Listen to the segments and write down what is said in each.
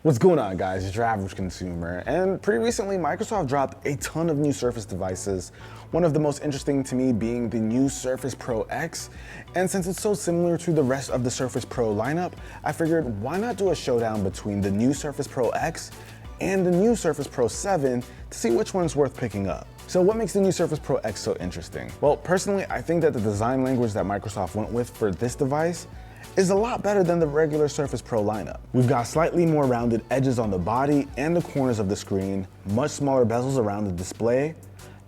What's going on, guys? It's your average consumer, and pretty recently Microsoft dropped a ton of new Surface devices. One of the most interesting to me being the new Surface Pro X, and since it's so similar to the rest of the Surface Pro lineup, I figured why not do a showdown between the new Surface Pro X and the new Surface Pro 7 to see which one's worth picking up. So what makes the new Surface Pro X so interesting? Well, personally, I think that the design language that Microsoft went with for this device is a lot better than the regular Surface Pro lineup. We've got slightly more rounded edges on the body and the corners of the screen, much smaller bezels around the display,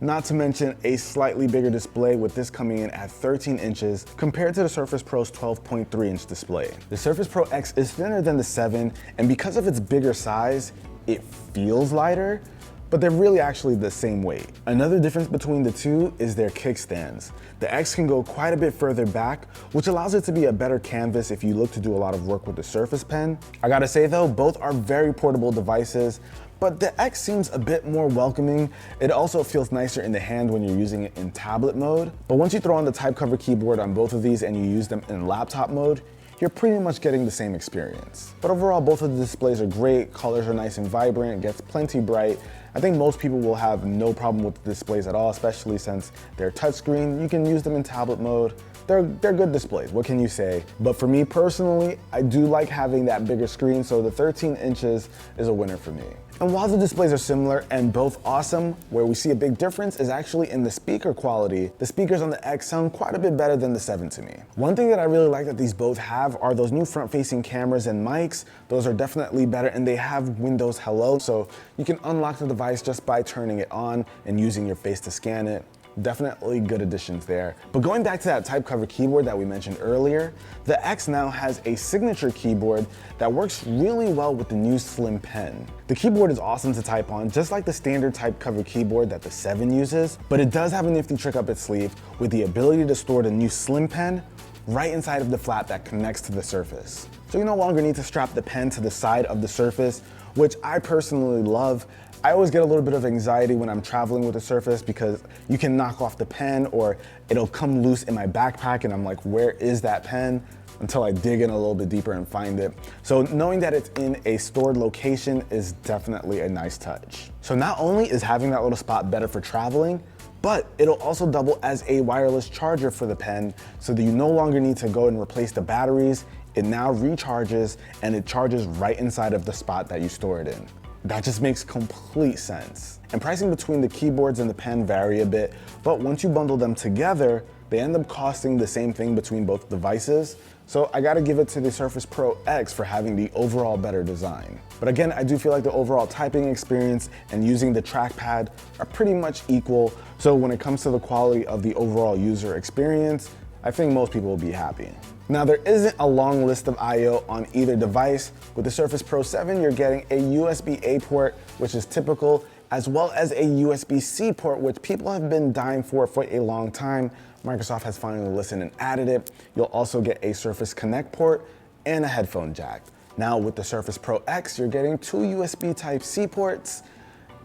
not to mention a slightly bigger display with this coming in at 13 inches compared to the Surface Pro's 12.3-inch display. The Surface Pro X is thinner than the 7, and because of its bigger size, it feels lighter, but they're really actually the same weight. Another difference between the two is their kickstands. The X can go quite a bit further back, which allows it to be a better canvas if you look to do a lot of work with the Surface Pen. I gotta say though, both are very portable devices, but the X seems a bit more welcoming. It also feels nicer in the hand when you're using it in tablet mode. But once you throw on the type cover keyboard on both of these and you use them in laptop mode, you're pretty much getting the same experience. But overall, both of the displays are great, colors are nice and vibrant, it gets plenty bright. I think most people will have no problem with the displays at all, especially since they're touchscreen. You can use them in tablet mode. They're good displays, what can you say? But for me personally, I do like having that bigger screen, so the 13 inches is a winner for me. And while the displays are similar and both awesome, where we see a big difference is actually in the speaker quality. The speakers on the X sound quite a bit better than the 7 to me. One thing that I really like that these both have are those new front-facing cameras and mics. Those are definitely better, and they have Windows Hello, so you can unlock the device just by turning it on and using your face to scan it. Definitely good additions there. But going back to that type cover keyboard that we mentioned earlier, the X now has a signature keyboard that works really well with the new Slim Pen. The keyboard is awesome to type on, just like the standard type cover keyboard that the 7 uses, but it does have a nifty trick up its sleeve with the ability to store the new Slim Pen right inside of the flap that connects to the Surface. So you no longer need to strap the pen to the side of the Surface, which I personally love. I always get a little bit of anxiety when I'm traveling with the Surface because you can knock off the pen or it'll come loose in my backpack and I'm like, where is that pen? Until I dig in a little bit deeper and find it. So knowing that it's in a stored location is definitely a nice touch. So not only is having that little spot better for traveling, but it'll also double as a wireless charger for the pen so that you no longer need to go and replace the batteries. It now recharges and it charges right inside of the spot that you store it in. That just makes complete sense. And pricing between the keyboards and the pen vary a bit, but once you bundle them together, they end up costing the same thing between both devices. So I gotta give it to the Surface Pro X for having the overall better design. But again, I do feel like the overall typing experience and using the trackpad are pretty much equal. So when it comes to the quality of the overall user experience, I think most people will be happy. Now there isn't a long list of I/O on either device. With the Surface Pro 7, you're getting a USB-A port, which is typical, as well as a USB-C port, which people have been dying for a long time. Microsoft has finally listened and added it. You'll also get a Surface Connect port and a headphone jack. Now with the Surface Pro X, you're getting 2 USB Type-C ports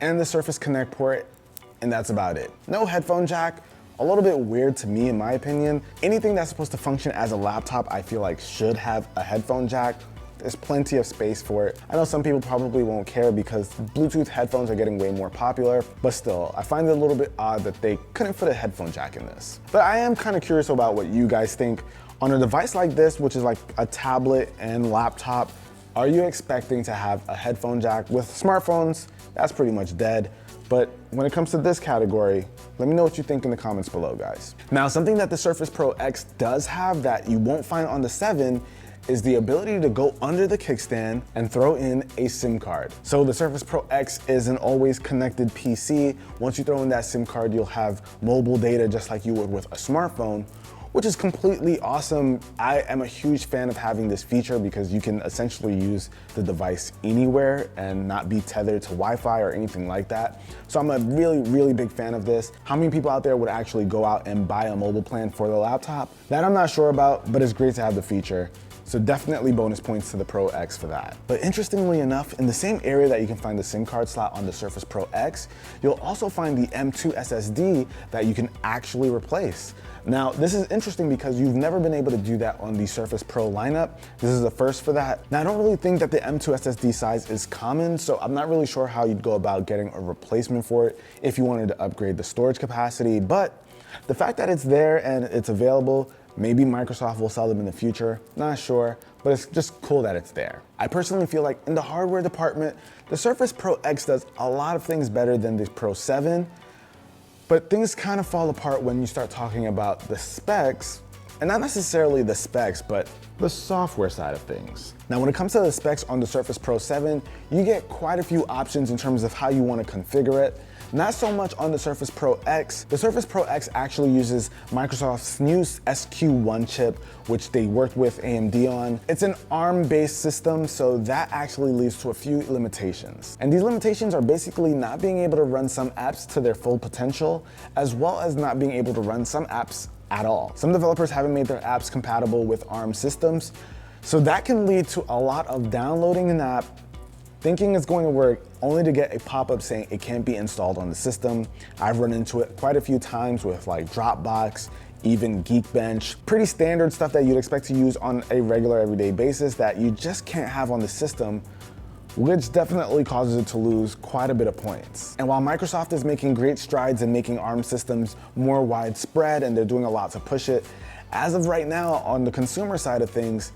and the Surface Connect port, and that's about it. No headphone jack. A little bit weird to me in my opinion. Anything that's supposed to function as a laptop I feel like should have a headphone jack. There's plenty of space for it. I know some people probably won't care because Bluetooth headphones are getting way more popular, but still, I find it a little bit odd that they couldn't fit a headphone jack in this. But I am kind of curious about what you guys think. On a device like this, which is like a tablet and laptop, are you expecting to have a headphone jack? With smartphones, that's pretty much dead. But when it comes to this category, let me know what you think in the comments below, guys. Now, something that the Surface Pro X does have that you won't find on the 7 is the ability to go under the kickstand and throw in a SIM card. So the Surface Pro X is an always connected PC. Once you throw in that SIM card, you'll have mobile data just like you would with a smartphone, which is completely awesome. I am a huge fan of having this feature because you can essentially use the device anywhere and not be tethered to Wi-Fi or anything like that. So I'm a really big fan of this. How many people out there would actually go out and buy a mobile plan for the laptop? That I'm not sure about, but it's great to have the feature. So definitely bonus points to the Pro X for that. But interestingly enough, in the same area that you can find the SIM card slot on the Surface Pro X, you'll also find the M2 SSD that you can actually replace. Now, this is interesting because you've never been able to do that on the Surface Pro lineup. This is a first for that. Now, I don't really think that the M2 SSD size is common, so I'm not really sure how you'd go about getting a replacement for it if you wanted to upgrade the storage capacity, but the fact that it's there and it's available, maybe Microsoft will sell them in the future, not sure, but it's just cool that it's there. I personally feel like in the hardware department, the Surface Pro X does a lot of things better than the Pro 7, but things kind of fall apart when you start talking about the specs, and not necessarily the specs, but the software side of things. Now, when it comes to the specs on the Surface Pro 7, you get quite a few options in terms of how you want to configure it. Not so much on the Surface Pro X. The Surface Pro X actually uses Microsoft's new SQ1 chip, which they worked with AMD on. It's an ARM-based system, so that actually leads to a few limitations. And these limitations are basically not being able to run some apps to their full potential, as well as not being able to run some apps at all. Some developers haven't made their apps compatible with ARM systems, so that can lead to a lot of downloading an app, thinking it's going to work, only to get a pop-up saying it can't be installed on the system. I've run into it quite a few times with like Dropbox, even Geekbench, pretty standard stuff that you'd expect to use on a regular everyday basis that you just can't have on the system, which definitely causes it to lose quite a bit of points. And while Microsoft is making great strides in making ARM systems more widespread and they're doing a lot to push it, as of right now on the consumer side of things,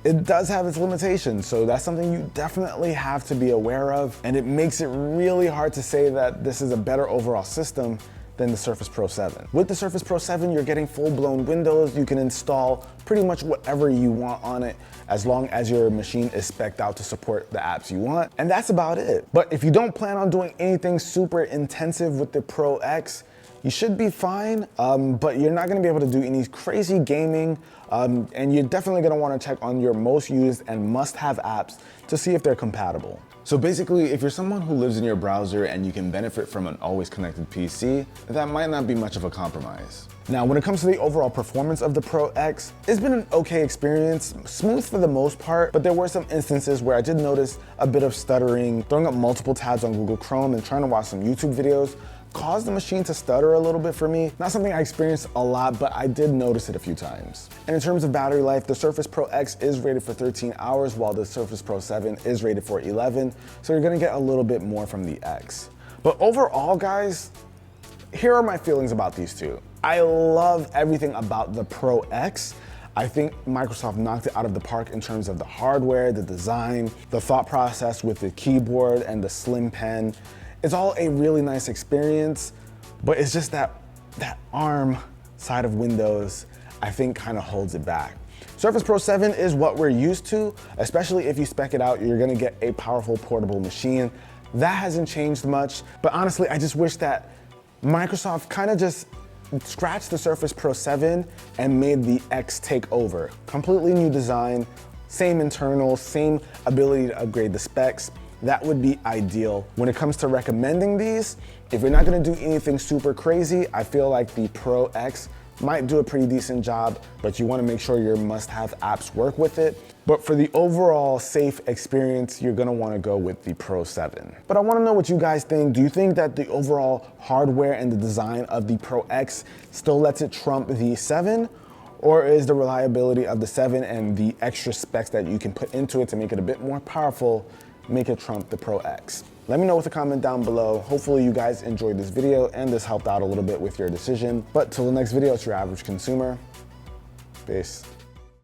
it does have its limitations, so that's something you definitely have to be aware of, and it makes it really hard to say that this is a better overall system than the Surface Pro 7. With the Surface Pro 7, you're getting full-blown Windows. You can install pretty much whatever you want on it as long as your machine is spec'd out to support the apps you want, and that's about it. But if you don't plan on doing anything super intensive with the Pro X, you should be fine, but you're not gonna be able to do any crazy gaming, and you're definitely gonna wanna check on your most used and must-have apps to see if they're compatible. So basically, if you're someone who lives in your browser and you can benefit from an always connected PC, that might not be much of a compromise. Now, when it comes to the overall performance of the Pro X, it's been an okay experience, smooth for the most part, but there were some instances where I did notice a bit of stuttering, throwing up multiple tabs on Google Chrome and trying to watch some YouTube videos caused the machine to stutter a little bit for me. Not something I experienced a lot, but I did notice it a few times. And in terms of battery life, the Surface Pro X is rated for 13 hours, while the Surface Pro 7 is rated for 11, so you're gonna get a little bit more from the X. But overall, guys, here are my feelings about these two. I love everything about the Pro X. I think Microsoft knocked it out of the park in terms of the hardware, the design, the thought process with the keyboard and the slim pen. It's all a really nice experience, but it's just that ARM side of Windows, I think kind of holds it back. Surface Pro 7 is what we're used to, especially if you spec it out, you're gonna get a powerful portable machine. That hasn't changed much, but honestly, I just wish that Microsoft kind of just scratched the Surface Pro 7 and made the X take over. Completely new design, same internals, same ability to upgrade the specs. That would be ideal. When it comes to recommending these, if you're not gonna do anything super crazy, I feel like the Pro X might do a pretty decent job, but you wanna make sure your must-have apps work with it. But for the overall safe experience, you're gonna wanna go with the Pro 7. But I wanna know what you guys think. Do you think that the overall hardware and the design of the Pro X still lets it trump the 7? Or is the reliability of the 7 and the extra specs that you can put into it to make it a bit more powerful make it trump the Pro X? Let me know with a comment down below. Hopefully you guys enjoyed this video and this helped out a little bit with your decision. But till the next video, it's your average consumer. Peace.